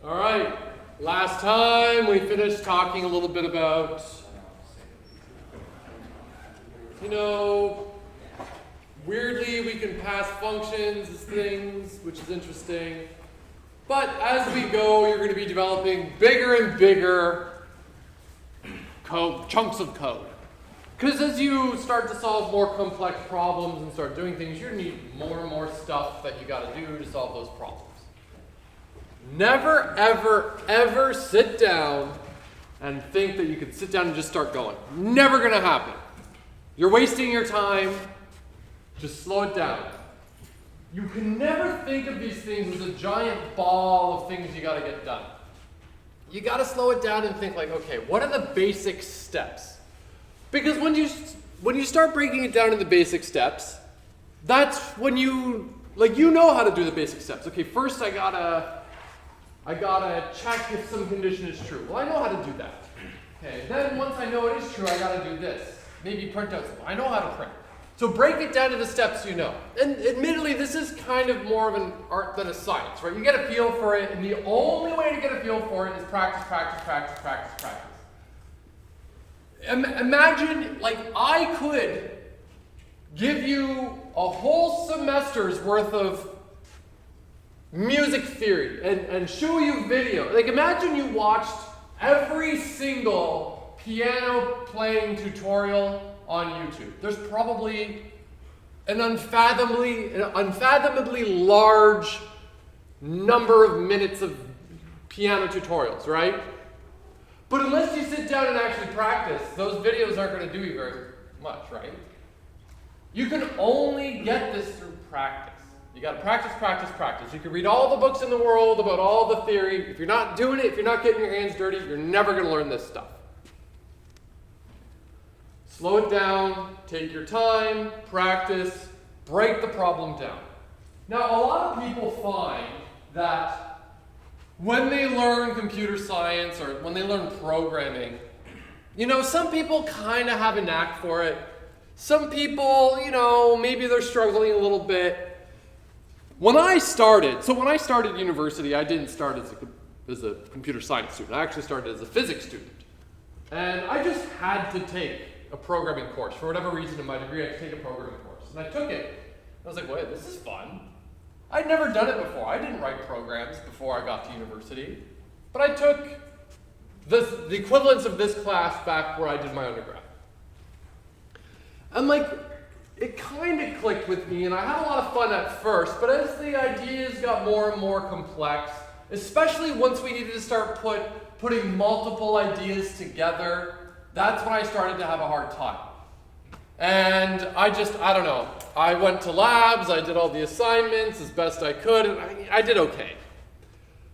All right, last time we finished talking a little bit about, weirdly we can pass functions as things, which is interesting. But as we go, you're going to be developing bigger and bigger chunks of code. Because as you start to solve more complex problems and start doing things, you're going to need more and more stuff that you got to do to solve those problems. Never, ever, ever sit down and think that you can sit down and just start going. Never going to happen. You're wasting your time. Just slow it down. You can never think of these things as a giant ball of things you got to get done. You got to slow it down and think like, okay, what are the basic steps? Because when you start breaking it down into basic steps, that's when you know how to do the basic steps. Okay, first I gotta check if some condition is true. Well, I know how to do that. Okay, then once I know it is true, I gotta do this. Maybe print out something. I know how to print. So break it down to the steps you know. And admittedly, this is kind of more of an art than a science, right? You get a feel for it, and the only way to get a feel for it is practice, practice, practice, practice, practice. Imagine, I could give you a whole semester's worth of music theory and show you video. Imagine you watched every single piano playing tutorial on YouTube. There's probably an unfathomably large number of minutes of piano tutorials, right? But unless you sit down and actually practice, those videos aren't going to do you very much, right? You can only get this through practice. You got to practice, practice, practice. You can read all the books in the world about all the theory. If you're not doing it, if you're not getting your hands dirty, you're never going to learn this stuff. Slow it down, take your time, practice, break the problem down. Now, a lot of people find that when they learn computer science or when they learn programming, some people kind of have a knack for it. Some people, maybe they're struggling a little bit. When I started university, I didn't start as a computer science student. I actually started as a physics student. And I just had to take a programming course. For whatever reason in my degree, I had to take a programming course. And I took it. I was like, wait, this is fun. I'd never done it before. I didn't write programs before I got to university. But I took the equivalence of this class back where I did my undergrad. And it kind of clicked with me, and I had a lot of fun at first, but as the ideas got more and more complex, especially once we needed to start putting multiple ideas together, that's when I started to have a hard time. And I don't know. I went to labs, I did all the assignments as best I could, and I did okay.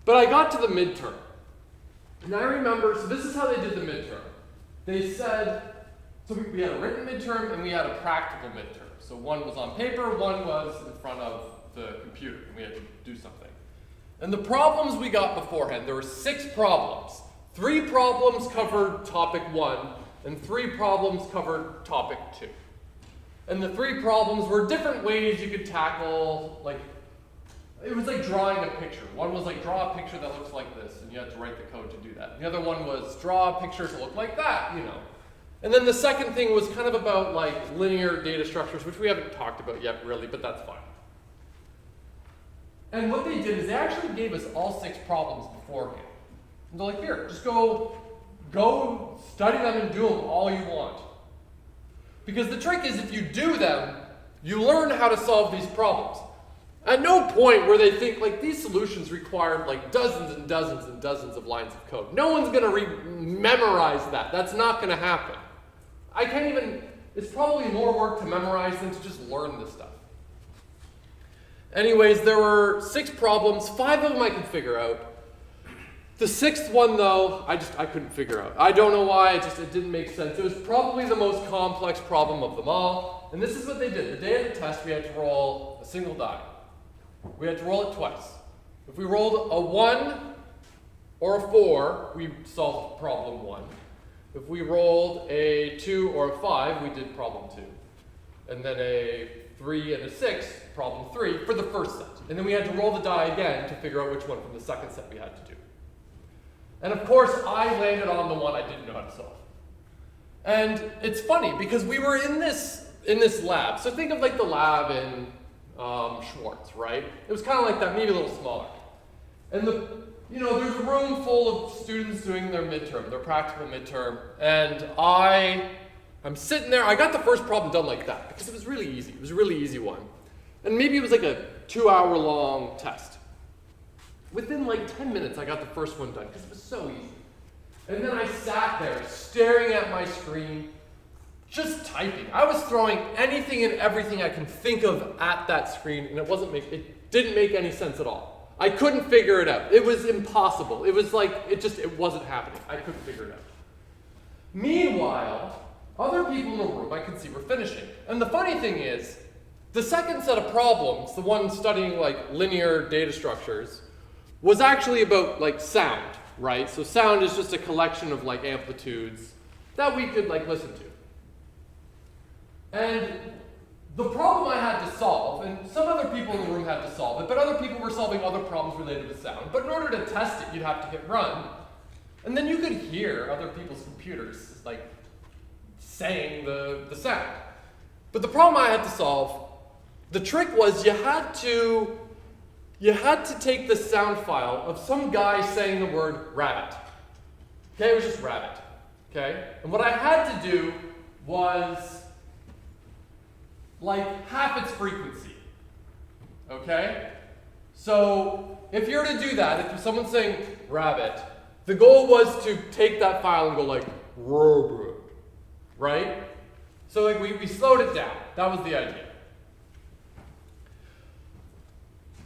But I got to the midterm. And I remember, so this is how they did the midterm. They said, so we had a written midterm and we had a practical midterm. So one was on paper, one was in front of the computer, and we had to do something. And the problems we got beforehand, there were 6 problems. 3 problems covered topic 1, and 3 problems covered topic 2. And the 3 problems were different ways you could tackle, it was like drawing a picture. One was draw a picture that looks like this, and you had to write the code to do that. The other one was draw a picture to look like that, And then the second thing was kind of about linear data structures, which we haven't talked about yet really, but that's fine. And what they did is they actually gave us all 6 problems beforehand. And they're like, here, just go study them and do them all you want. Because the trick is if you do them, you learn how to solve these problems. At no point where they think these solutions require dozens and dozens and dozens of lines of code. No one's going to memorize that. That's not going to happen. It's probably more work to memorize than to just learn this stuff. Anyways, there were 6 problems. 5 of them I could figure out. The 6th one, though, I couldn't figure out. I don't know why, it didn't make sense. It was probably the most complex problem of them all. And this is what they did. The day of the test, we had to roll a single die. We had to roll it twice. If we rolled a 1 or a 4, we solved problem 1. If we rolled a 2 or a 5, we did problem 2. And then a 3 and a 6, problem 3, for the first set. And then we had to roll the die again to figure out which one from the second set we had to do. And of course, I landed on the one I didn't know how to solve. And it's funny because we were in this lab. So think of like the lab in Schwartz, right? It was kind of like that, maybe a little smaller. And there's a room full of students doing their midterm, their practical midterm. And I'm sitting there. I got the first problem done like that because it was really easy. It was a really easy one. And maybe it was like a 2-hour-long test. Within like 10 minutes, I got the first one done because it was so easy. And then I sat there staring at my screen, just typing. I was throwing anything and everything I can think of at that screen, and it didn't make any sense at all. I couldn't figure it out. It was impossible. It was like, it wasn't happening. I couldn't figure it out. Meanwhile, other people in the room I could see were finishing. And the funny thing is, the second set of problems, the one studying like linear data structures, was actually about like sound, right? So sound is just a collection of like amplitudes that we could like listen to. And the problem I had to solve, and some other people in the room had to solve it, but other people were solving other problems related to sound. But in order to test it, you'd have to hit run. And then you could hear other people's computers like saying the sound. But the problem I had to solve, the trick was you had to take the sound file of some guy saying the word rabbit. Okay, it was just rabbit. Okay? And what I had to do was like half its frequency. Okay? So if you're to do that, if someone's saying rabbit, the goal was to take that file and go like rabbit. Right? So like we slowed it down. That was the idea.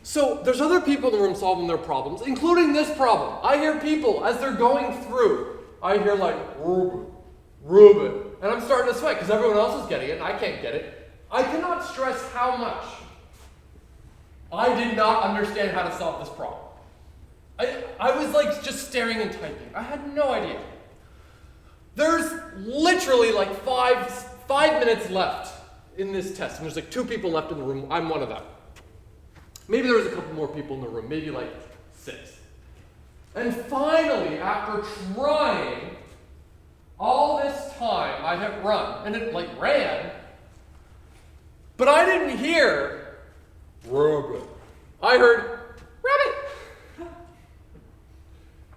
So there's other people in the room solving their problems, including this problem. I hear people, as they're going through, I hear like, Reuben, and I'm starting to sweat because everyone else is getting it and I can't get it. I cannot stress how much I did not understand how to solve this problem. I was like just staring and typing. I had no idea. There's literally like five minutes left in this test, and there's like 2 people left in the room. I'm one of them. Maybe there was a couple more people in the room, maybe like 6. And finally, after trying all this time, I hit run, and it like ran, but I didn't hear rabbit. I heard rabbit.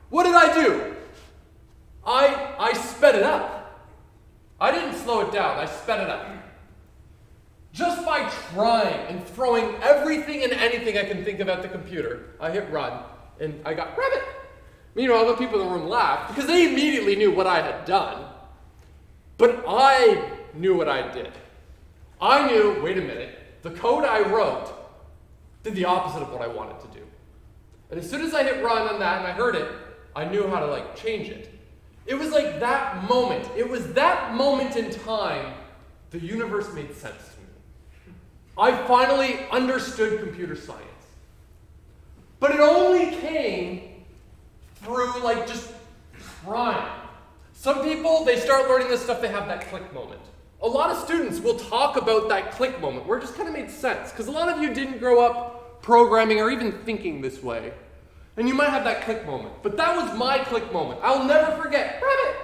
What did I do? I sped it up. I didn't slow it down, I sped it up. Just by trying and throwing everything and anything I can think of at the computer, I hit run, and I got rabbit. Meanwhile, other people in the room laughed because they immediately knew what I had done, but I knew what I did. I knew, wait a minute, the code I wrote did the opposite of what I wanted to do. And as soon as I hit run on that and I heard it, I knew how to like change it. It was like that moment. It was that moment in time the universe made sense to me. I finally understood computer science. But it only came through like just trying. Some people, they start learning this stuff, they have that click moment. A lot of students will talk about that click moment where it just kind of made sense. Because a lot of you didn't grow up programming or even thinking this way. And you might have that click moment. But that was my click moment. I'll never forget. Rabbit!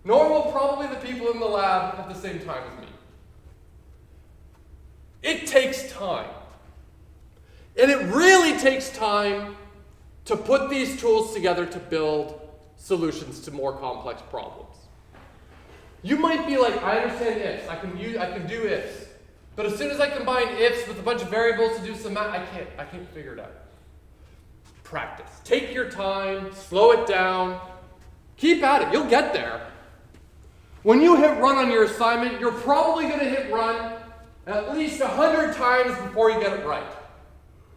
Nor will probably the people in the lab at the same time as me. It takes time. And it really takes time to put these tools together to build solutions to more complex problems. You might be like, I understand ifs. I can do ifs. But as soon as I combine ifs with a bunch of variables to do some math, I can't figure it out. Practice. Take your time, slow it down, keep at it, you'll get there. When you hit run on your assignment, you're probably going to hit run at least 100 times before you get it right.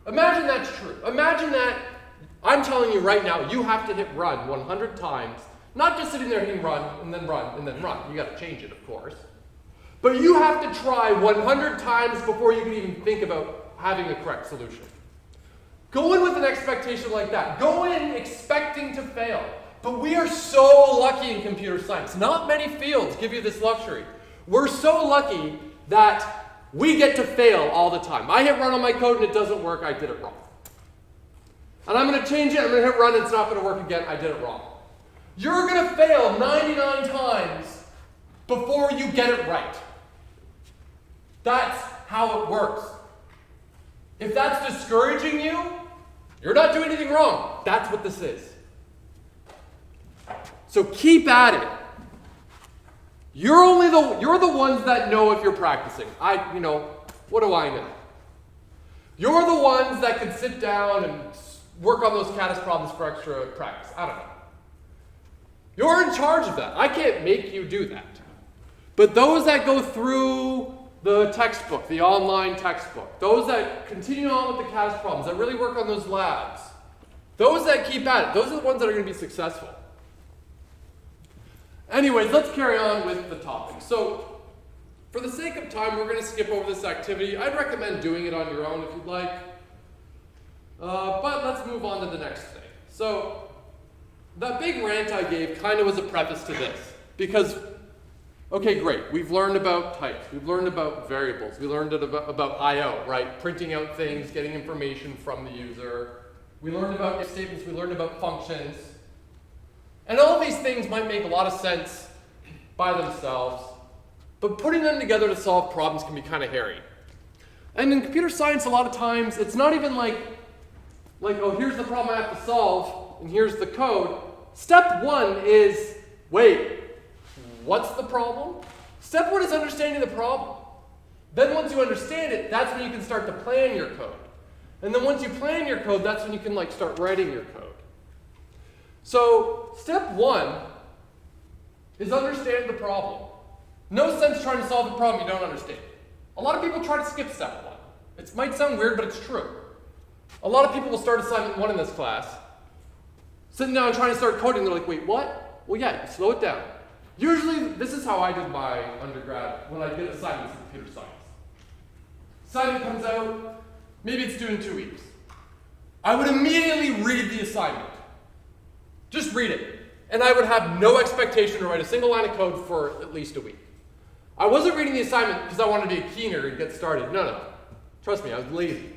Imagine that's true. Imagine that I'm telling you right now, you have to hit run 100 times, not just sitting there hitting run and then run and then run. You got to change it, of course. But you have to try 100 times before you can even think about having the correct solution. Go in with an expectation like that. Go in expecting to fail. But we are so lucky in computer science. Not many fields give you this luxury. We're so lucky that we get to fail all the time. I hit run on my code and it doesn't work, I did it wrong. and I'm going to change it, I'm going to hit run, and it's not going to work again, I did it wrong. You're going to fail 99 times before you get it right. That's how it works. If that's discouraging you, you're not doing anything wrong. That's what this is. So keep at it. You're the ones that know if you're practicing. What do I know? You're the ones that can sit down and work on those caddis problems for extra practice. I don't know. You're in charge of that. I can't make you do that. But those that go through the textbook, the online textbook, those that continue on with the caddis problems, that really work on those labs, those that keep at it, those are the ones that are going to be successful. Anyways, let's carry on with the topic. So, for the sake of time, we're going to skip over this activity. I'd recommend doing it on your own if you'd like. But let's move on to the next thing. So, that big rant I gave kind of was a preface to this. Because, okay, great. We've learned about types. We've learned about variables. We learned about I/O, right? Printing out things, getting information from the user. We learned about if statements. We learned about functions. And all of these things might make a lot of sense by themselves, but putting them together to solve problems can be kind of hairy. And in computer science, a lot of times, it's not even like, oh, here's the problem I have to solve, and here's the code. Step one is, wait, what's the problem? Step one is understanding the problem. Then once you understand it, that's when you can start to plan your code. And then once you plan your code, that's when you can start writing your code. So, step one is understand the problem. No sense trying to solve a problem you don't understand. A lot of people try to skip step one. It might sound weird, but it's true. A lot of people will start assignment one in this class, sitting down trying to start coding, they're like, wait, what? Well, yeah, slow it down. Usually, this is how I did my undergrad when I did assignments in computer science. Assignment comes out, maybe it's due in 2 weeks. I would immediately read the assignment. Just read it. And I would have no expectation to write a single line of code for at least a week. I wasn't reading the assignment because I wanted to be a keener and get started. No. Trust me, I was lazy.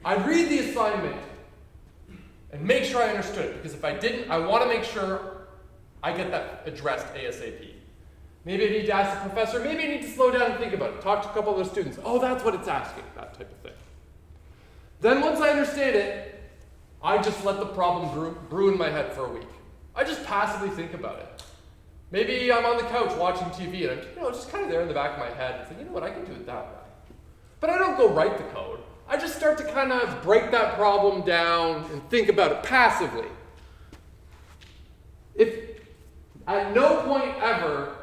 I'd read the assignment and make sure I understood it, because if I didn't, I want to make sure I get that addressed ASAP. Maybe I need to ask the professor, maybe I need to slow down and think about it. Talk to a couple of the students. Oh, that's what it's asking, that type of thing. Then once I understand it, I just let the problem brew in my head for a week. I just passively think about it. Maybe I'm on the couch watching TV and I'm just kind of there in the back of my head and think, you know what, I can do it that way. But I don't go write the code. I just start to kind of break that problem down and think about it passively. If at no point ever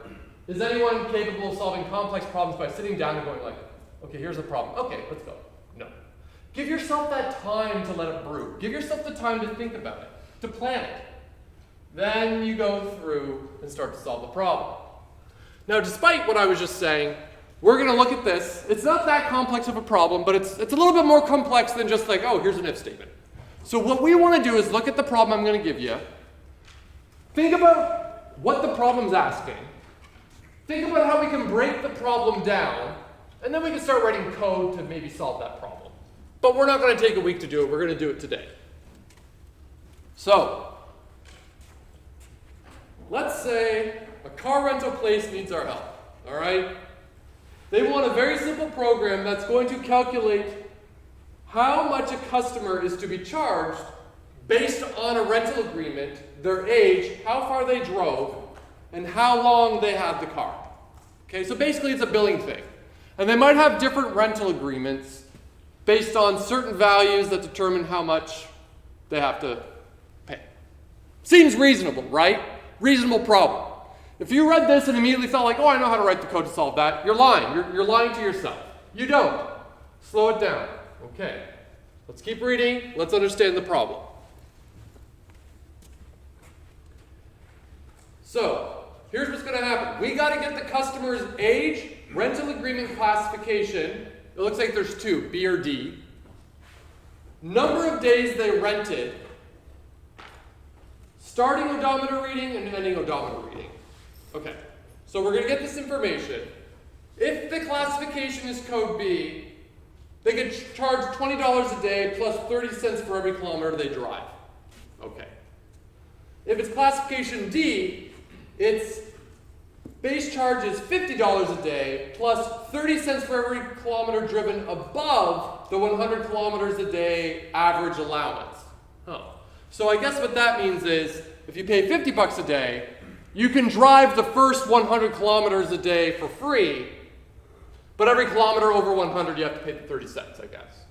is anyone capable of solving complex problems by sitting down and going like, okay, here's the problem. Okay, let's go. No. Give yourself that time to let it brew. Give yourself the time to think about it, to plan it. Then you go through and start to solve the problem. Now, despite what I was just saying, we're going to look at this. It's not that complex of a problem, but it's a little bit more complex than just like, oh, here's an if statement. So what we want to do is look at the problem I'm going to give you. Think about what the problem's asking. Think about how we can break the problem down, and then we can start writing code to maybe solve that problem. But we're not going to take a week to do it. We're going to do it today. So, let's say a car rental place needs our help. All right? They want a very simple program that's going to calculate how much a customer is to be charged based on a rental agreement, their age, how far they drove, and how long they had the car. Okay, so basically it's a billing thing. And they might have different rental agreements based on certain values that determine how much they have to pay. Seems reasonable, right? Reasonable problem. If you read this and immediately thought like, oh, I know how to write the code to solve that, you're lying. You're lying to yourself. You don't. Slow it down. Okay. Let's keep reading. Let's understand the problem. So, here's what's going to happen. We got to get the customer's age, rental agreement classification. It looks like there's two, B or D. Number of days they rented, starting odometer reading and ending odometer reading. Okay, so we're going to get this information. If the classification is code B, They get charged $20 a day plus 30 cents for every kilometer they drive. Okay. If it's classification D, its base charge is $50 a day plus 30 cents for every kilometer driven above the 100 kilometers a day average allowance. Oh. So I guess what that means is if you pay 50 bucks a day, you can drive the first 100 kilometers a day for free, but every kilometer over 100 you have to pay the 30 cents, I guess.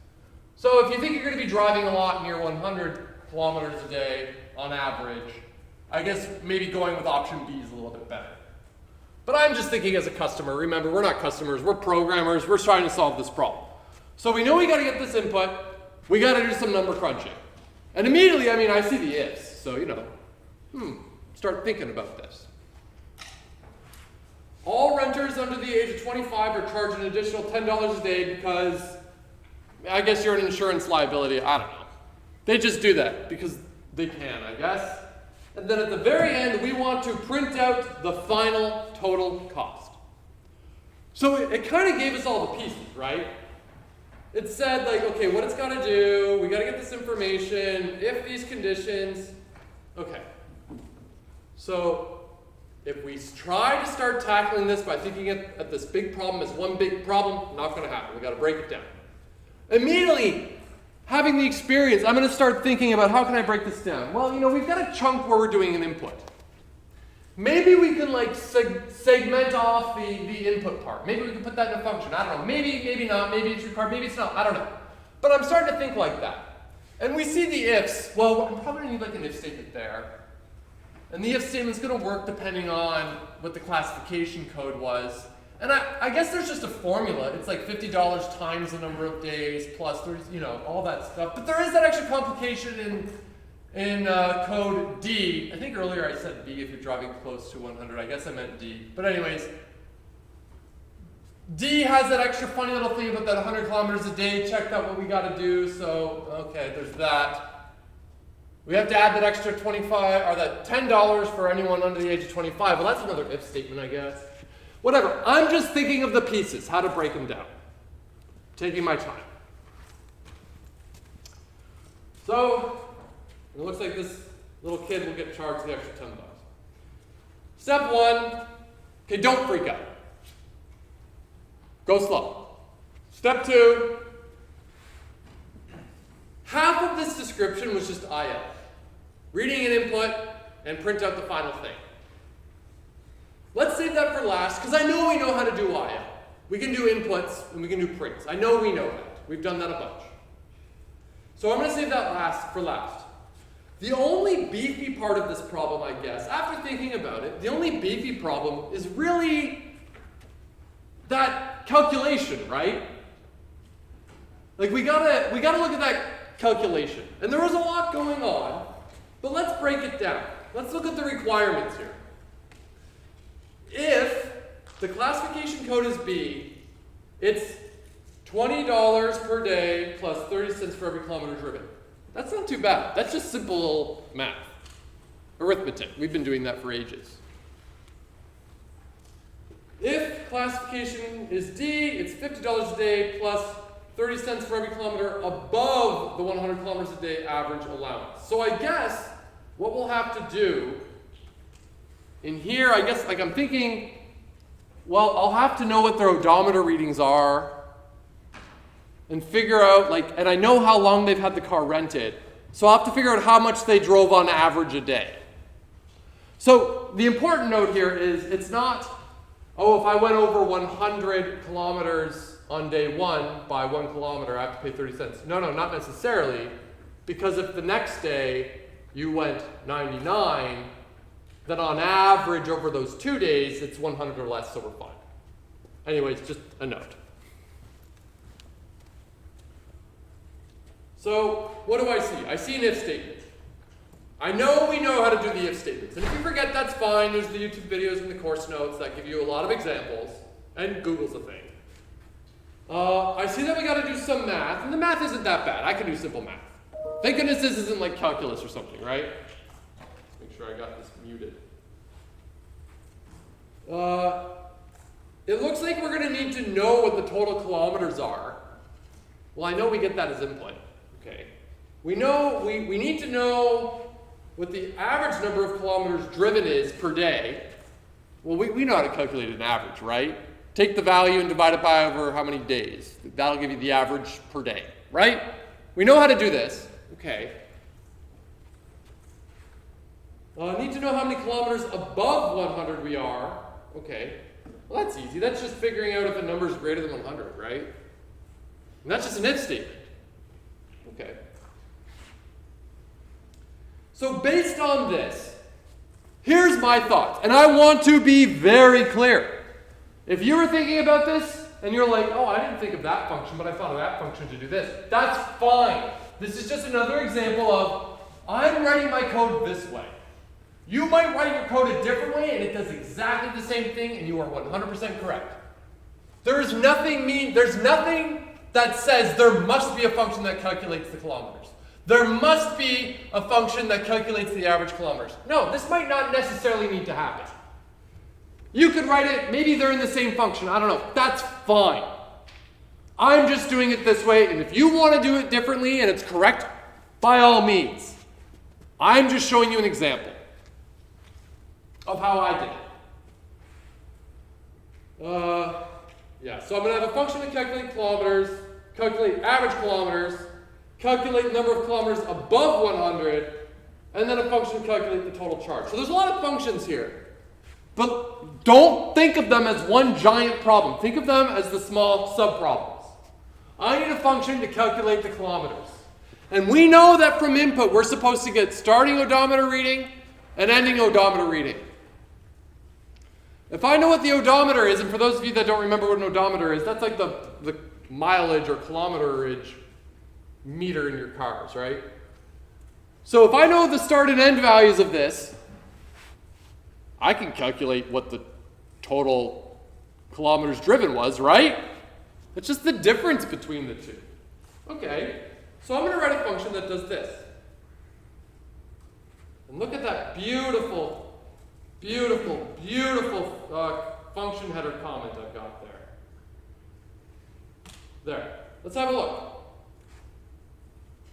So if you think you're going to be driving a lot near 100 kilometers a day on average, I guess maybe going with option B is a little bit better. But I'm just thinking as a customer. Remember, we're not customers, we're programmers, we're trying to solve this problem. So we know we got to get this input, we got to do some number crunching. And immediately, I see the ifs, so start thinking about this. All renters under the age of 25 are charged an additional $10 a day because I guess you're an insurance liability, I don't know. They just do that because they can, I guess. And then at the very end, we want to print out the final total cost. So it kind of gave us all the pieces, right? It said, like, okay, what it's got to do, we got to get this information, if these conditions. Okay. So if we try to start tackling this by thinking at this big problem as one big problem, not going to happen. We got to break it down. Immediately, having the experience, I'm going to start thinking about how can I break this down? Well, we've got a chunk where we're doing an input. Maybe we can segment off the input part. Maybe we can put that in a function. I don't know. Maybe not. Maybe it's required. Maybe it's not. I don't know. But I'm starting to think like that. And we see the ifs. Well, I'm probably going to need an if statement there. And the if statement's going to work depending on what the classification code was. And I guess there's just a formula. It's like $50 times the number of days plus 30, all that stuff. But there is that extra complication in code D. I think earlier I said B if you're driving close to 100. I guess I meant D. But anyways, D has that extra funny little thing about that 100 kilometers a day. Checked out what we got to do. So, okay, there's that. We have to add that extra 25 or that $10 for anyone under the age of 25. Well, that's another if statement, I guess. Whatever. I'm just thinking of the pieces, how to break them down. Taking my time. So, it looks like this little kid will get charged the extra $10. Step one, okay, don't freak out. Go slow. Step two, half of this description was just IL. Reading an input and print out the final thing. Let's save that for last, because I know we know how to do IL. We can do inputs and we can do prints. I know we know that. We've done that a bunch. So I'm going to save that for last. The only beefy part of this problem, I guess, after thinking about it, the only beefy problem is really that calculation, right? Like we gotta look at that calculation. And there was a lot going on, but let's break it down. Let's look at the requirements here. If the classification code is B, it's $20 per day plus 30 cents for every kilometer driven. That's not too bad. That's just simple math. Arithmetic. We've been doing that for ages. If classification is D, it's $50 a day plus 30 cents for every kilometer above the 100 kilometers a day average allowance. So I guess what we'll have to do in here, I guess, I'm thinking, well, I'll have to know what their odometer readings are and figure out, and I know how long they've had the car rented, so I'll have to figure out how much they drove on average a day. So the important note here is it's not, if I went over 100 kilometers on day one by 1 kilometer, I have to pay 30 cents. No, not necessarily, because if the next day you went 99, then on average over those 2 days, it's 100 or less, so we're fine. Anyways, just a note. So what do I see? I see an if statement. I know we know how to do the if statements. And if you forget, that's fine. There's the YouTube videos and the course notes that give you a lot of examples. And Google's a thing. I see that we got to do some math. And the math isn't that bad. I can do simple math. Thank goodness this isn't like calculus or something, right? Make sure I got this muted. It looks like we're going to need to know what the total kilometers are. Well, I know we get that as input. Okay. We know we need to know what the average number of kilometers driven is per day. Well, we know how to calculate an average, right? Take the value and divide it by over how many days. That'll give you the average per day, right? We know how to do this. Okay. Need to know how many kilometers above 100 we are. Okay. Well, that's easy. That's just figuring out if a number is greater than 100, right? And that's just an if statement. Okay. So based on this, here's my thoughts. And I want to be very clear. If you were thinking about this, and you're like, oh, I didn't think of that function, but I thought of that function to do this, that's fine. This is just another example of, I'm writing my code this way. You might write your code a different way, and it does exactly the same thing, and you are 100% correct. There's nothing that says there must be a function that calculates the kilometers. There must be a function that calculates the average kilometers. No, this might not necessarily need to happen. You could write it, maybe they're in the same function, I don't know. That's fine. I'm just doing it this way, and if you want to do it differently and it's correct, by all means. I'm just showing you an example of how I did it. So I'm going to have a function to calculate kilometers, calculate average kilometers, calculate the number of kilometers above 100, and then a function to calculate the total charge. So there's a lot of functions here. But don't think of them as one giant problem. Think of them as the small subproblems. I need a function to calculate the kilometers. And we know that from input, we're supposed to get starting odometer reading and ending odometer reading. If I know what the odometer is, and for those of you that don't remember what an odometer is, that's like the mileage or kilometerage meter in your cars, right? So if I know the start and end values of this, I can calculate what the total kilometers driven was, right? It's just the difference between the two. Okay, so I'm going to write a function that does this. And look at that beautiful, beautiful, beautiful function header comment I've got there. There. Let's have a look.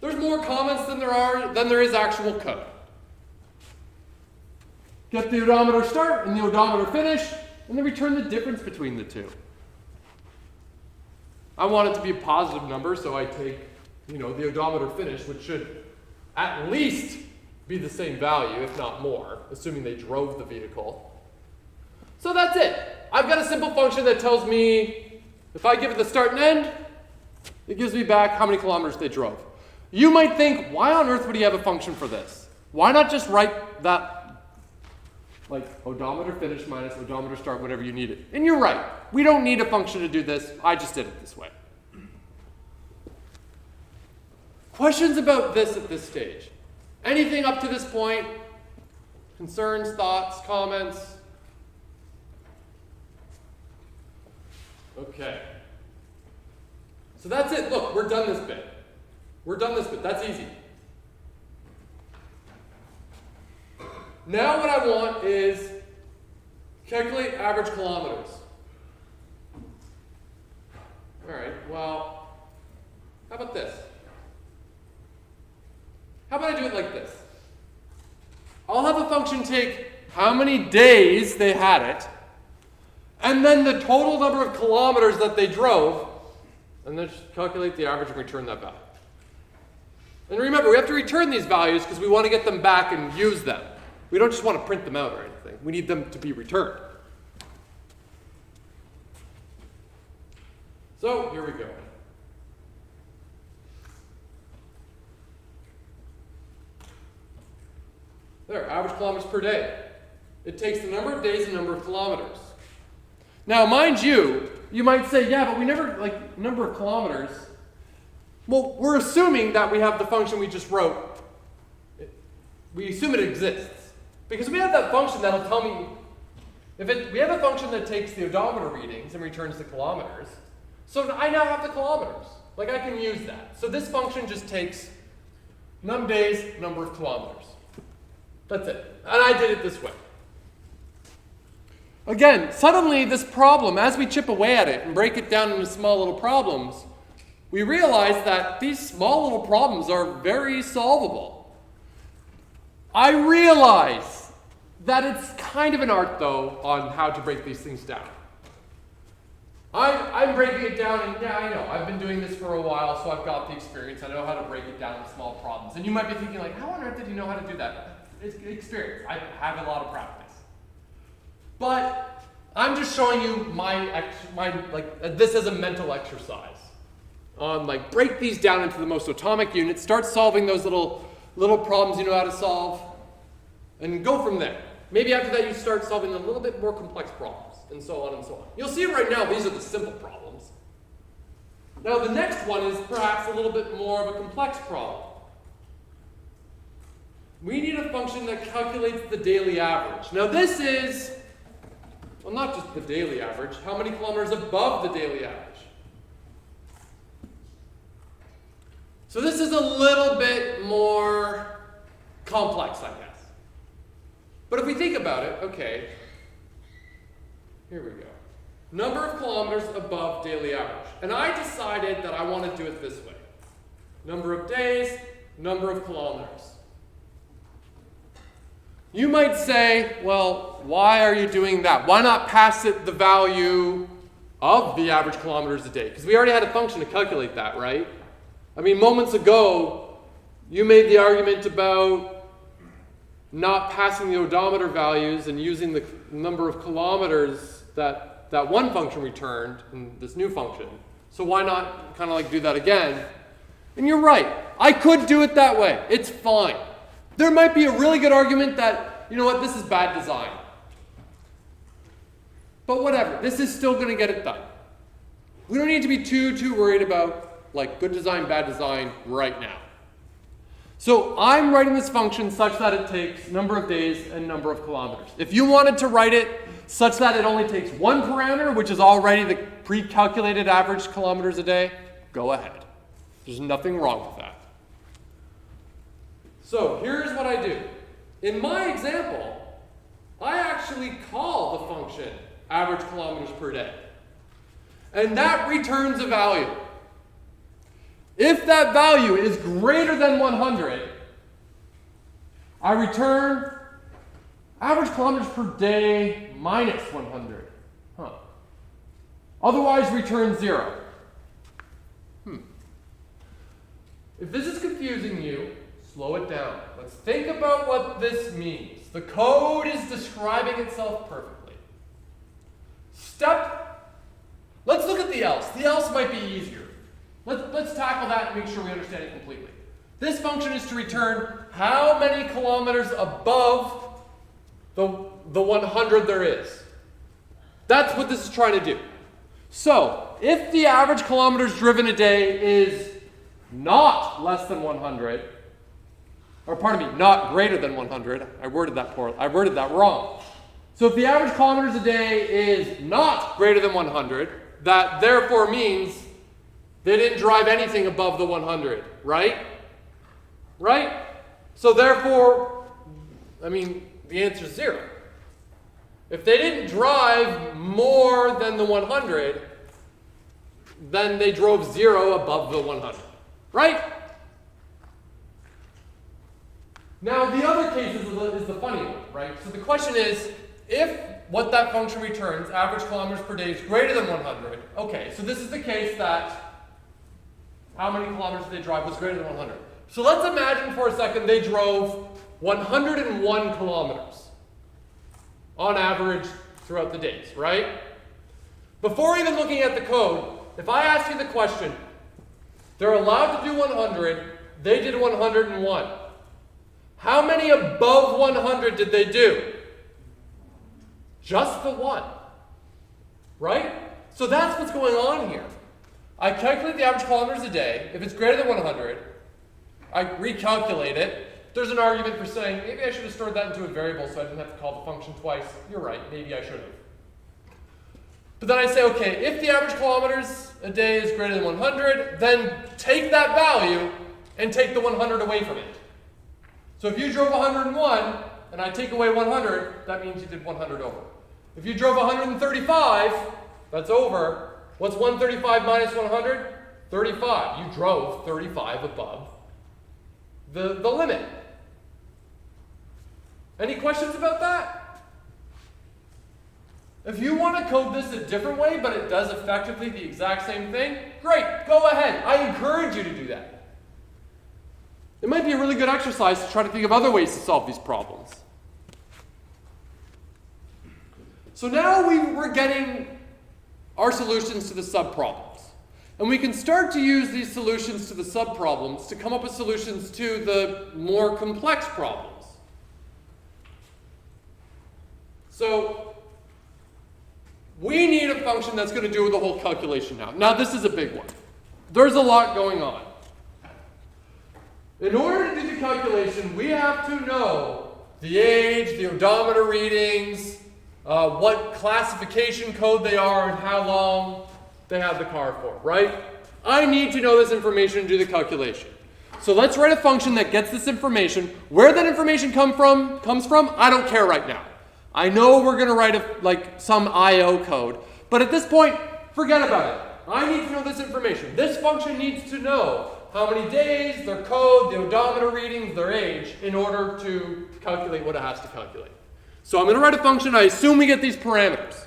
There's more comments than there is actual code. Get the odometer start and the odometer finish, and then return the difference between the two. I want it to be a positive number, so I take, the odometer finish, which should at least be the same value, if not more, assuming they drove the vehicle. So that's it. I've got a simple function that tells me, if I give it the start and end, it gives me back how many kilometers they drove. You might think, why on earth would he have a function for this? Why not just write that, like odometer finish minus odometer start, whatever you need it? And you're right. We don't need a function to do this. I just did it this way. Questions about this at this stage? Anything up to this point? Concerns, thoughts, comments? Okay. So that's it. Look, we're done this bit. That's easy. Now what I want is calculate average kilometers. All right, well, how about this? How about I do it like this? I'll have a function take how many days they had it, and then the total number of kilometers that they drove, and then just calculate the average and return that back. And remember, we have to return these values because we want to get them back and use them. We don't just want to print them out or anything. We need them to be returned. So here we go. There, average kilometers per day. It takes the number of days and number of kilometers. Now, mind you, you might say, yeah, but we never, number of kilometers. Well, we're assuming that we have the function we just wrote. We assume it exists. Because we have that function that'll tell me, we have a function that takes the odometer readings and returns the kilometers. So I now have the kilometers. I can use that. So this function just takes num days, number of kilometers. That's it. And I did it this way. Again, suddenly this problem, as we chip away at it and break it down into small little problems, we realize that these small little problems are very solvable. I realize that it's kind of an art, though, on how to break these things down. I'm breaking it down, and yeah, I know, I've been doing this for a while, so I've got the experience. I know how to break it down into small problems. And you might be thinking, like, how on earth did you know how to do that? It's experience. I have a lot of practice. But I'm just showing you this as a mental exercise. Break these down into the most atomic units, start solving those little problems you know how to solve, and go from there. Maybe after that you start solving a little bit more complex problems, and so on and so on. You'll see right now these are the simple problems. Now the next one is perhaps a little bit more of a complex problem. We need a function that calculates the daily average. Now this is, well, not just the daily average, how many kilometers above the daily average. So this is a little bit more complex, I guess. But if we think about it, okay, here we go. Number of kilometers above daily average. And I decided that I want to do it this way. Number of days, number of kilometers. You might say, well, why are you doing that? Why not pass it the value of the average kilometers a day? Because we already had a function to calculate that, right? I mean, moments ago, you made the argument about not passing the odometer values and using the number of kilometers that one function returned in this new function. So why not kind of like do that again? And you're right. I could do it that way. It's fine. There might be a really good argument that, you know what, this is bad design. But whatever. This is still going to get it done. We don't need to be too worried about like good design, bad design right now. So I'm writing this function such that it takes number of days and number of kilometers. If you wanted to write it such that it only takes one parameter, which is already the pre-calculated average kilometers a day, go ahead. There's nothing wrong with that. So here's what I do. In my example, I actually call the function average kilometers per day. And that returns a value. If that value is greater than 100, I return average kilometers per day minus 100. Otherwise, return 0. If this is confusing you, slow it down. Let's think about what this means. The code is describing itself perfectly. Let's look at the else. The else might be easier. Let's tackle that and make sure we understand it completely. This function is to return how many kilometers above the 100 there is. That's what this is trying to do. So, if the average kilometers driven a day is not less than 100, or pardon me, not greater than 100, I worded that wrong. So if the average kilometers a day is not greater than 100, that therefore means they didn't drive anything above the 100, right? Right? So therefore, the answer is 0. If they didn't drive more than the 100, then they drove 0 above the 100, right? Now, the other case is the funny one, right? So the question is, if what that function returns, average kilometers per day, is greater than 100, okay, so this is the case that how many kilometers did they drive was greater than 100. So let's imagine for a second they drove 101 kilometers on average throughout the days, right? Before even looking at the code, if I ask you the question, they're allowed to do 100, they did 101. How many above 100 did they do? Just the one, right? So that's what's going on here. I calculate the average kilometers a day. If it's greater than 100, I recalculate it. There's an argument for saying, maybe I should have stored that into a variable so I didn't have to call the function twice. You're right, maybe I should have. But then I say, okay, if the average kilometers a day is greater than 100, then take that value and take the 100 away from it. So if you drove 101 and I take away 100, that means you did 100 over. If you drove 135, that's over. What's 135 minus 100? 35. You drove 35 above the limit. Any questions about that? If you want to code this a different way, but it does effectively the exact same thing, great, go ahead. I encourage you to do that. It might be a really good exercise to try to think of other ways to solve these problems. So now we're getting our solutions to the subproblems. And we can start to use these solutions to the subproblems to come up with solutions to the more complex problems. So we need a function that's going to do the whole calculation now. Now this is a big one. There's a lot going on. In order to do the calculation, we have to know the age, the odometer readings, what classification code they are, and how long they have the car for, right? I need to know this information to do the calculation. So let's write a function that gets this information. Where that information comes from, I don't care right now. I know we're going to write some I/O code, but at this point, forget about it. I need to know this information. This function needs to know how many days, their code, the odometer readings, their age, in order to calculate what it has to calculate. So I'm going to write a function. I assume we get these parameters.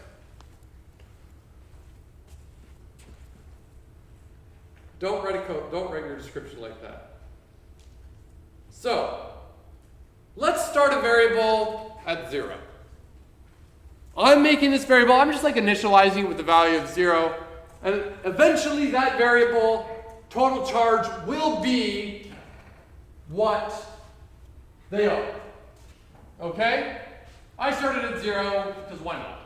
Don't write your description like that. So let's start a variable at 0. I'm making this variable, I'm just initializing it with the value of 0. And eventually that variable, total charge, will be what they are. Okay? I started at 0 because why not?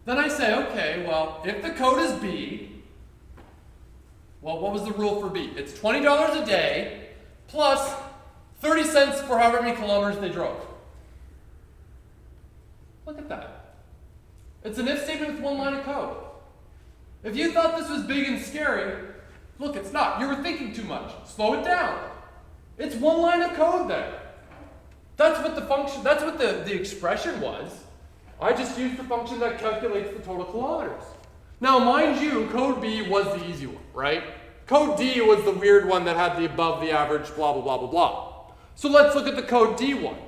Then I say, okay, well, if the code is B, well, what was the rule for B? It's $20 a day plus 30 cents for however many kilometers they drove. Look at that. It's an if statement with one line of code. If you thought this was big and scary, look, it's not. You were thinking too much. Slow it down. It's one line of code there. That's what the expression was. I just used the function that calculates the total kilometers. Now, mind you, code B was the easy one, right? Code D was the weird one that had the above the average, blah, blah, blah, blah, blah. So let's look at the code D one.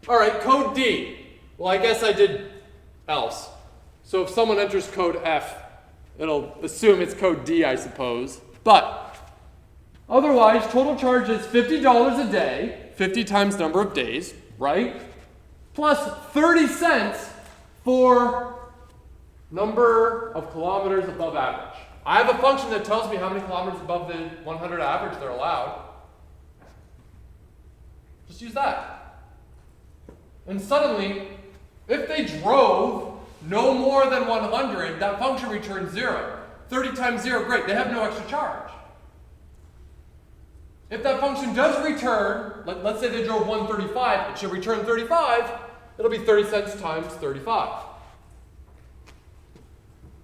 All right, code D. Well, I guess I did else. So if someone enters code F, it'll assume it's code D, I suppose. But otherwise, total charge is $50 a day, 50 times number of days, right? Plus 30 cents for number of kilometers above average. I have a function that tells me how many kilometers above the 100 average they're allowed. Just use that. And suddenly, if they drove no more than 100, that function returns 0. 30 times 0, great, they have no extra charge. If that function does return, let's say they drove 135, it should return 35, it'll be 30 cents times 35.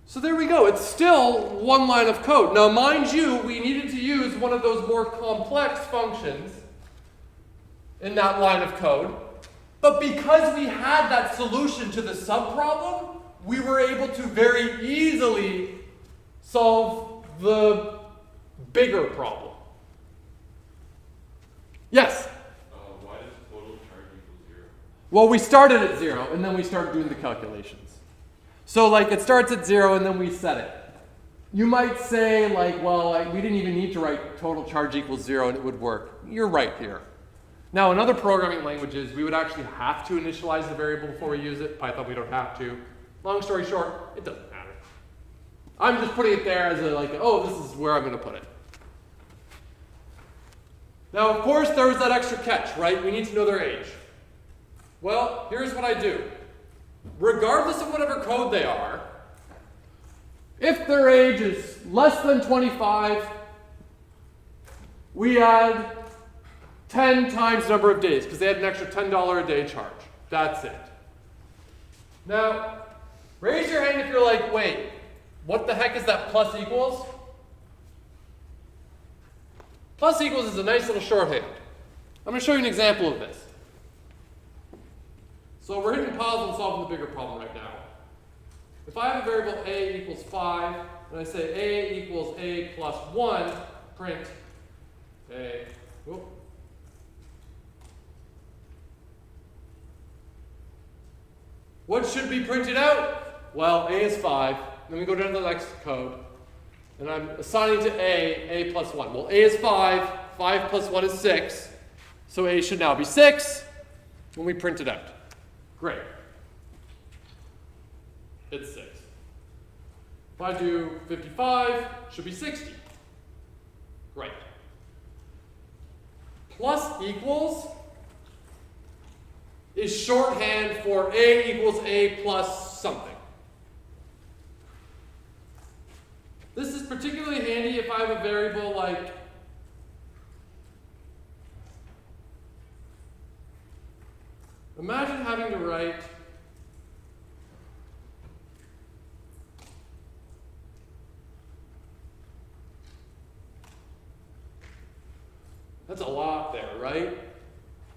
So there we go, it's still one line of code. Now mind you, we needed to use one of those more complex functions in that line of code. But because we had that solution to the subproblem, we were able to very easily solve the bigger problem. Yes? Why does total charge equal 0? Well, we started at 0, and then we started doing the calculations. So, it starts at 0, and then we set it. You might say, we didn't even need to write total charge equals 0, and it would work. You're right here. Now, in other programming languages, we would actually have to initialize the variable before we use it. Python, we don't have to. Long story short, it doesn't matter. I'm just putting it there as this is where I'm going to put it. Now, of course, there was that extra catch, right? We need to know their age. Well, here's what I do. Regardless of whatever code they are, if their age is less than 25, we add 10 times number of days, because they had an extra $10 a day charge. That's it. Now, raise your hand if you're like, wait, what the heck is that plus equals? Plus equals is a nice little shorthand. I'm going to show you an example of this. So we're hitting pause and solving the bigger problem right now. If I have a variable a equals 5, and I say a equals a plus 1, print a. Whoop. What should be printed out? Well, a is 5. Then we go down to the next code, and I'm assigning to a plus 1. Well, a is 5. 5 plus 1 is 6. So a should now be 6 when we print it out. Great. It's 6. If I do 55, it should be 60. Great. Plus equals is shorthand for a equals a plus something. This is particularly handy if I have a variable like imagine having to write that's a lot there, right?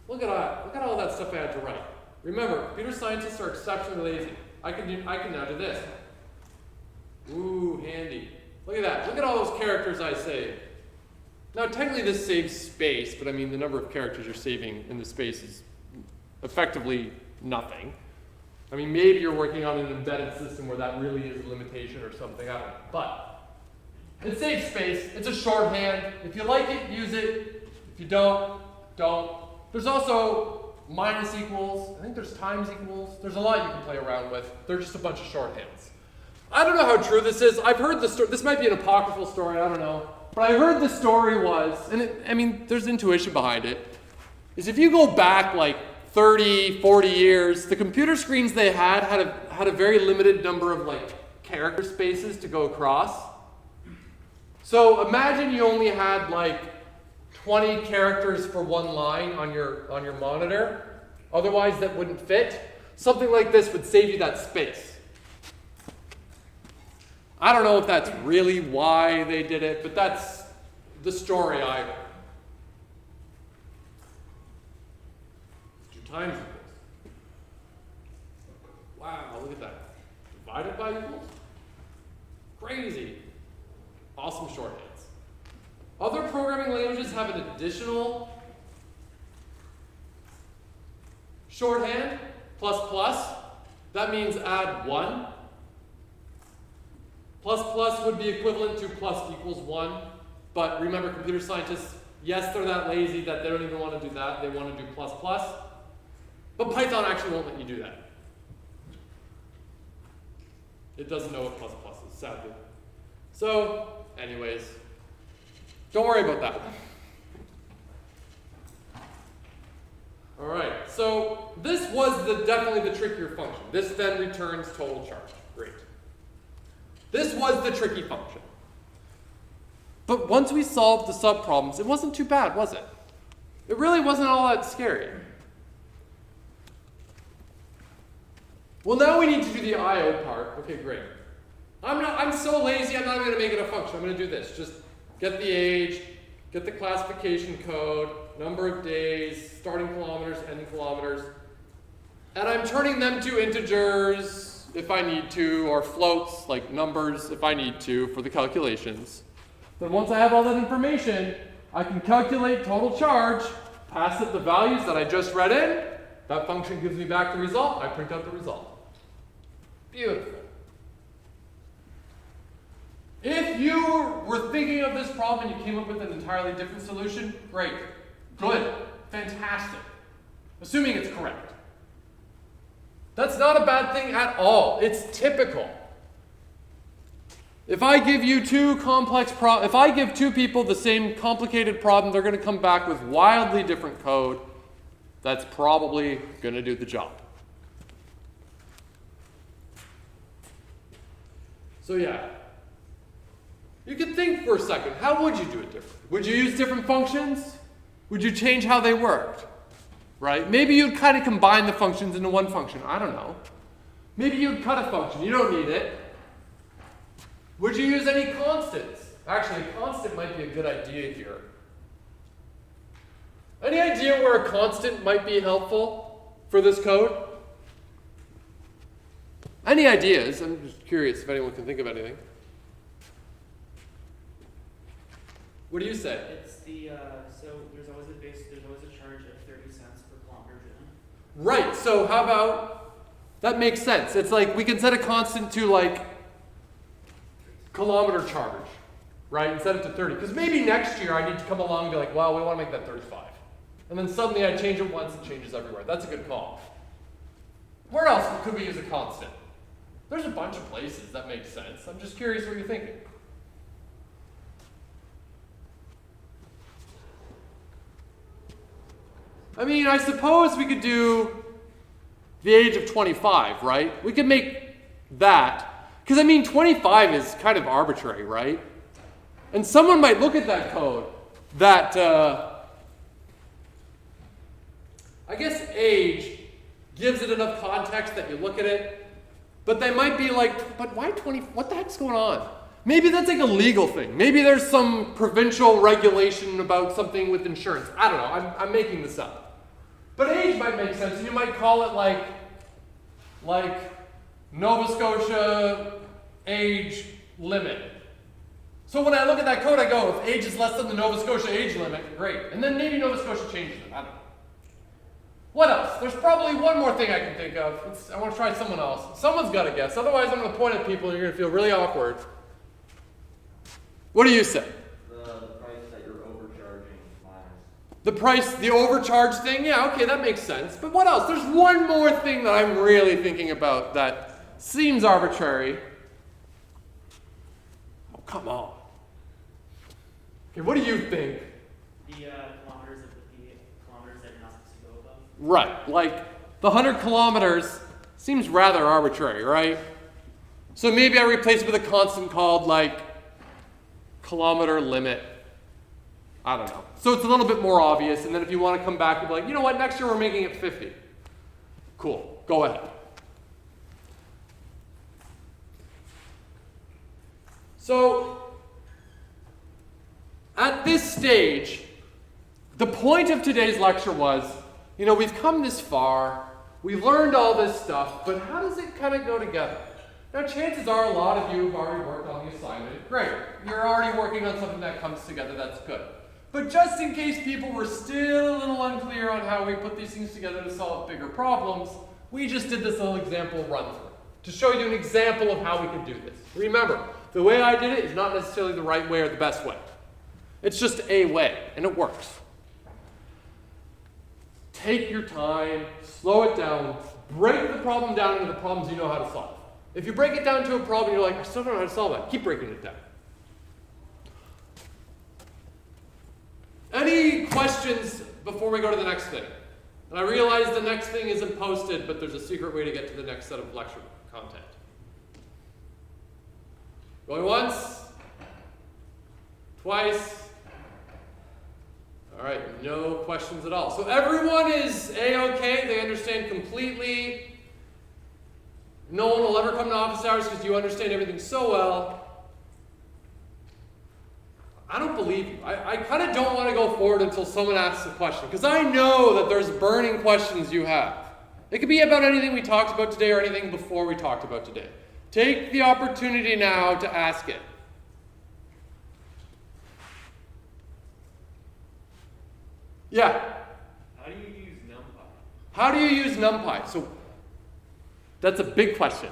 Look at all that stuff I had to write. Remember, computer scientists are exceptionally lazy. I can now do this. Ooh, handy. Look at that. Look at all those characters I saved. Now, technically this saves space, but I mean the number of characters you're saving in the space is effectively nothing. I mean, maybe you're working on an embedded system where that really is a limitation or something, I don't know. But it saves space. It's a shorthand. If you like it, use it. If you don't, don't. There's also minus equals. I think there's times equals. There's a lot you can play around with. They're just a bunch of shorthands. I don't know how true this is. I've heard the story. This might be an apocryphal story. I don't know. But I heard the story was, and there's intuition behind it, is if you go back like 30, 40 years, the computer screens they had a very limited number of like character spaces to go across. So imagine you only had like 20 characters for one line on your monitor. Otherwise that wouldn't fit. Something like this would save you that space. I don't know if that's really why they did it, but that's the story I heard. 2 times equals. Wow, look at that. Divided by equals? Crazy. Awesome shorthands. Other programming languages have an additional shorthand, plus plus. That means add 1. Plus plus would be equivalent to plus equals 1. But remember, computer scientists, yes, they're that lazy that they don't even want to do that. They want to do plus plus. But Python actually won't let you do that. It doesn't know what plus plus is, sadly. So, anyways, don't worry about that. All right, so this was definitely the trickier function. This then returns total charge. Great. This was the tricky function. But once we solved the subproblems, it wasn't too bad, was it? It really wasn't all that scary. Well, now we need to do the I/O part. Okay, great. I'm so lazy, I'm not even going to make it a function. I'm going to do this. Just get the age, get the classification code, number of days, starting kilometers, ending kilometers. And I'm turning them to integers if I need to, or floats, like numbers if I need to for the calculations. Then once I have all that information, I can calculate total charge, pass it the values that I just read in. That function gives me back the result. I print out the result. Beautiful. If you were thinking of this problem and you came up with an entirely different solution, great, good, fantastic. Assuming it's correct. That's not a bad thing at all. It's typical. If I give you if I give 2 people the same complicated problem, they're going to come back with wildly different code. That's probably going to do the job. So yeah, you could think for a second, how would you do it differently? Would you use different functions? Would you change how they worked? Right? Maybe you'd kind of combine the functions into one function. I don't know. Maybe you'd cut a function. You don't need it. Would you use any constants? Actually, a constant might be a good idea here. Any idea where a constant might be helpful for this code? Any ideas? I'm just curious if anyone can think of anything. What do you say? It's the, so there's always a charge of 30 cents per kilometer driven. Right, so how about, that makes sense. It's like we can set a constant to like kilometer charge, right? And set it to 30. Because maybe next year I need to come along and be like, well, we want to make that 35. And then suddenly I change it once, it changes everywhere. That's a good call. Where else could we use a constant? There's a bunch of places that make sense. I'm just curious what you're thinking. I mean, I suppose we could do the age of 25, right? We could make that. Because, I mean, 25 is kind of arbitrary, right? And someone might look at that code that, I guess age gives it enough context that you look at it, but they might be like, but why 20? What the heck's going on? Maybe that's like a legal thing. Maybe there's some provincial regulation about something with insurance. I don't know. I'm making this up. But age might make sense, and you might call it like Nova Scotia age limit. So when I look at that code, I go, if age is less than the Nova Scotia age limit, great. And then maybe Nova Scotia changes it. I don't know. What else? There's probably one more thing I can think of. I want to try someone else. Someone's got to guess. Otherwise, I'm going to point at people and you're going to feel really awkward. What do you say? The price that you're overcharging minus. The price, the overcharge thing? Yeah, okay, that makes sense. But what else? There's one more thing that I'm really thinking about that seems arbitrary. Oh, come on. Okay, what do you think? The kilometers of the kilometers that you're not supposed to go above. Right, like the 100 kilometers seems rather arbitrary, right? So maybe I replace it with a constant called like kilometer limit. I don't know. So it's a little bit more obvious, and then if you want to come back and be like, you know what, next year we're making it 50. Cool, go ahead. So at this stage, the point of today's lecture was, you know, we've come this far, we've learned all this stuff, but how does it kind of go together? Now, chances are a lot of you have already worked on the assignment. Great. You're already working on something that comes together. That's good. But just in case people were still a little unclear on how we put these things together to solve bigger problems, we just did this little example run through to show you an example of how we can do this. Remember, the way I did it is not necessarily the right way or the best way. It's just a way, and it works. Take your time, slow it down, break the problem down into the problems you know how to solve. If you break it down to a problem, you're like, I still don't know how to solve that. Keep breaking it down. Any questions before we go to the next thing? And I realize the next thing isn't posted, but there's a secret way to get to the next set of lecture content. Going once? Twice? All right, no questions at all. So everyone is A-okay, they understand completely. No one will ever come to office hours because you understand everything so well. I don't believe you. I kind of don't want to go forward until someone asks a question, because I know that there's burning questions you have. It could be about anything we talked about today or anything before we talked about today. Take the opportunity now to ask it. Yeah? How do you use NumPy? How do you use NumPy? So that's a big question.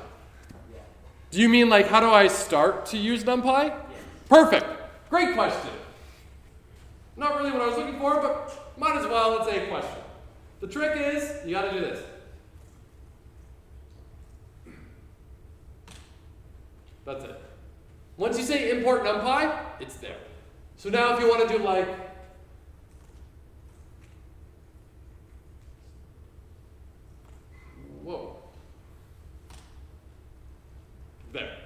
Do you mean like how do I start to use NumPy? Yes. Perfect. Great question. Not really what I was looking for, but might as well. It's a question. The trick is you got to do this. That's it. Once you say import NumPy, it's there. So now if you want to do like whoa. There.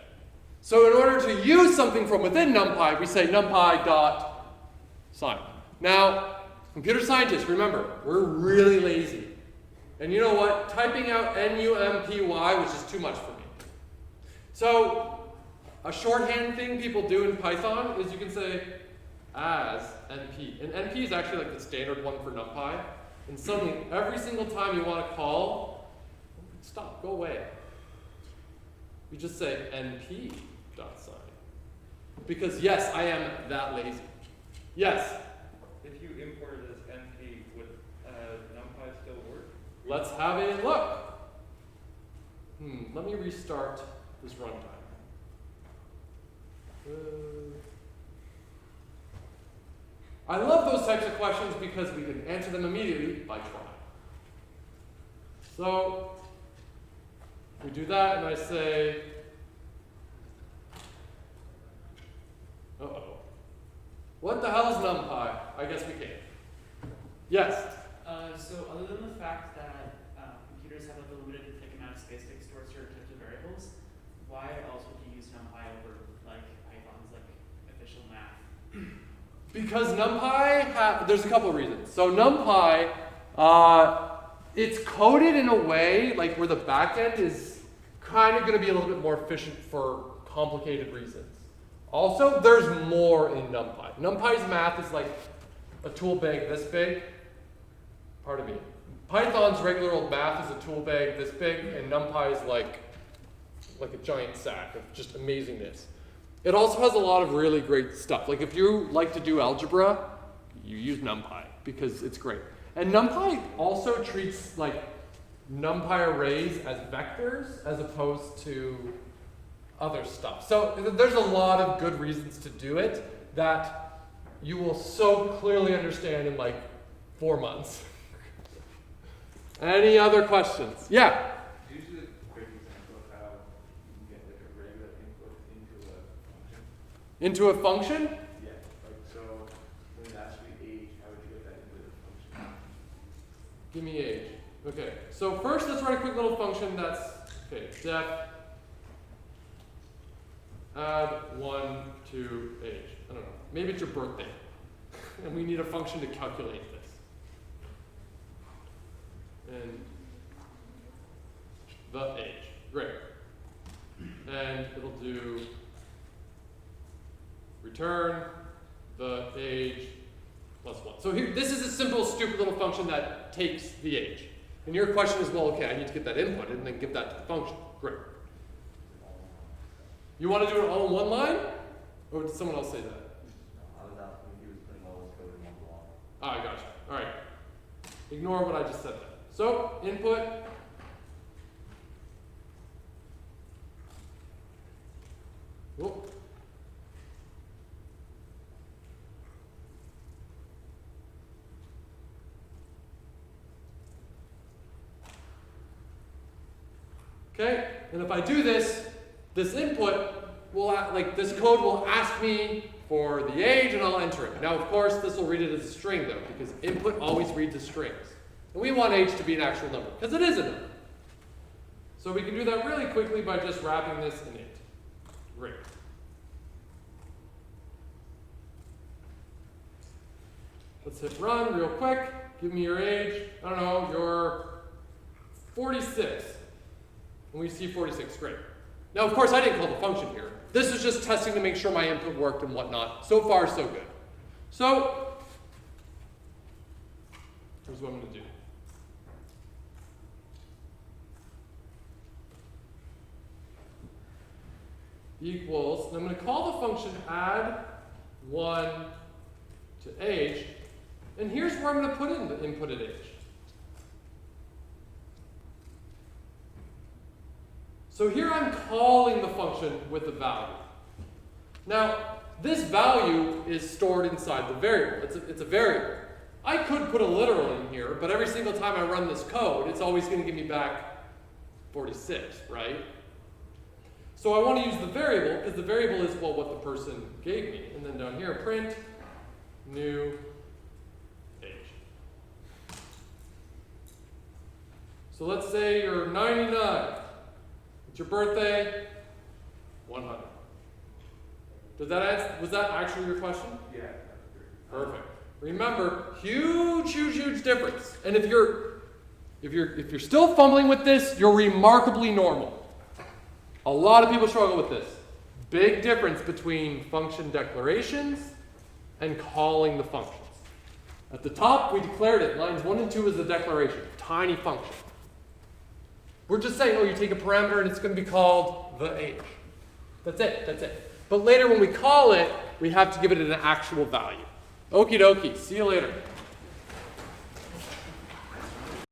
So in order to use something from within NumPy, we say numpy.sign. Now, computer scientists, remember, we're really lazy. And you know what? Typing out NUMPY was just too much for me. So a shorthand thing people do in Python is you can say as NP. And NP is actually like the standard one for NumPy. And suddenly, every single time you want to call, stop, go away. You just say np.sign. Because yes, I am that lazy. Yes. If you import it as NP, would NumPy still work? Let's have a look. Let me restart this runtime. I love those types of questions because we can answer them immediately by trying. So we do that, and I say, uh-oh. What the hell is NumPy? I guess we can. Yes? So other than the fact that computers have like a limited amount of space to store certain types of variables, why else would you use NumPy over like Python's like official math? Because NumPy, there's a couple of reasons. So NumPy, it's coded in a way like where the backend is kind of going to be a little bit more efficient for complicated reasons. Also, there's more in NumPy. NumPy's math is like a tool bag this big. Pardon me. Python's regular old math is a tool bag this big, and NumPy is like a giant sack of just amazingness. It also has a lot of really great stuff. Like if you like to do algebra, you use NumPy because it's great. And NumPy also treats like NumPy arrays as vectors as opposed to other stuff. So there's a lot of good reasons to do it that you will so clearly understand in like 4 months. Any other questions? Yeah? Usually a quick example of how you can get like a regular input into a function. Into a function? Yeah, like so when it asks you age, how would you get that into the function? Give me age. Okay, so first let's write a quick little function that's, okay, def add 1 to age. I don't know, maybe it's your birthday. And we need a function to calculate this. And the age, great. And it'll do return the age plus 1. So here, this is a simple, stupid little function that takes the age. And your question is, well, okay, I need to get that input and then give that to the function. Great. You want to do it all in one line? Or did someone else say that? I was asking if he was putting all this code in one block. Ah, I gotcha. All right. Ignore what I just said then. So, input. Whoop. Okay, and if I do this, this input will, like this code will ask me for the age and I'll enter it. Now, of course, this will read it as a string though, because input always reads as strings. And we want age to be an actual number, because it is a number. So we can do that really quickly by just wrapping this in int. Great. Let's hit run real quick. Give me your age. I don't know, you're 46. And we see 46, great. Now, of course, I didn't call the function here. This is just testing to make sure my input worked and whatnot. So far, so good. So, here's what I'm going to do. Equals, and I'm going to call the function add 1 to age. And here's where I'm going to put in the input at age. So here I'm calling the function with a value. Now, this value is stored inside the variable. It's a variable. I could put a literal in here, but every single time I run this code, it's always going to give me back 46, right? So I want to use the variable, because the variable is, well, what the person gave me. And then down here, print new age. So let's say you're 99. It's your birthday, 100. Did that answer, was that actually your question? Yeah. Perfect. Remember, huge, huge, huge difference. And if you're still fumbling with this, you're remarkably normal. A lot of people struggle with this. Big difference between function declarations and calling the functions. At the top, we declared it. Lines 1 and 2 is the declaration, tiny function. We're just saying, oh, you take a parameter and it's going to be called the age. That's it, that's it. But later when we call it, we have to give it an actual value. Okie dokie. See you later.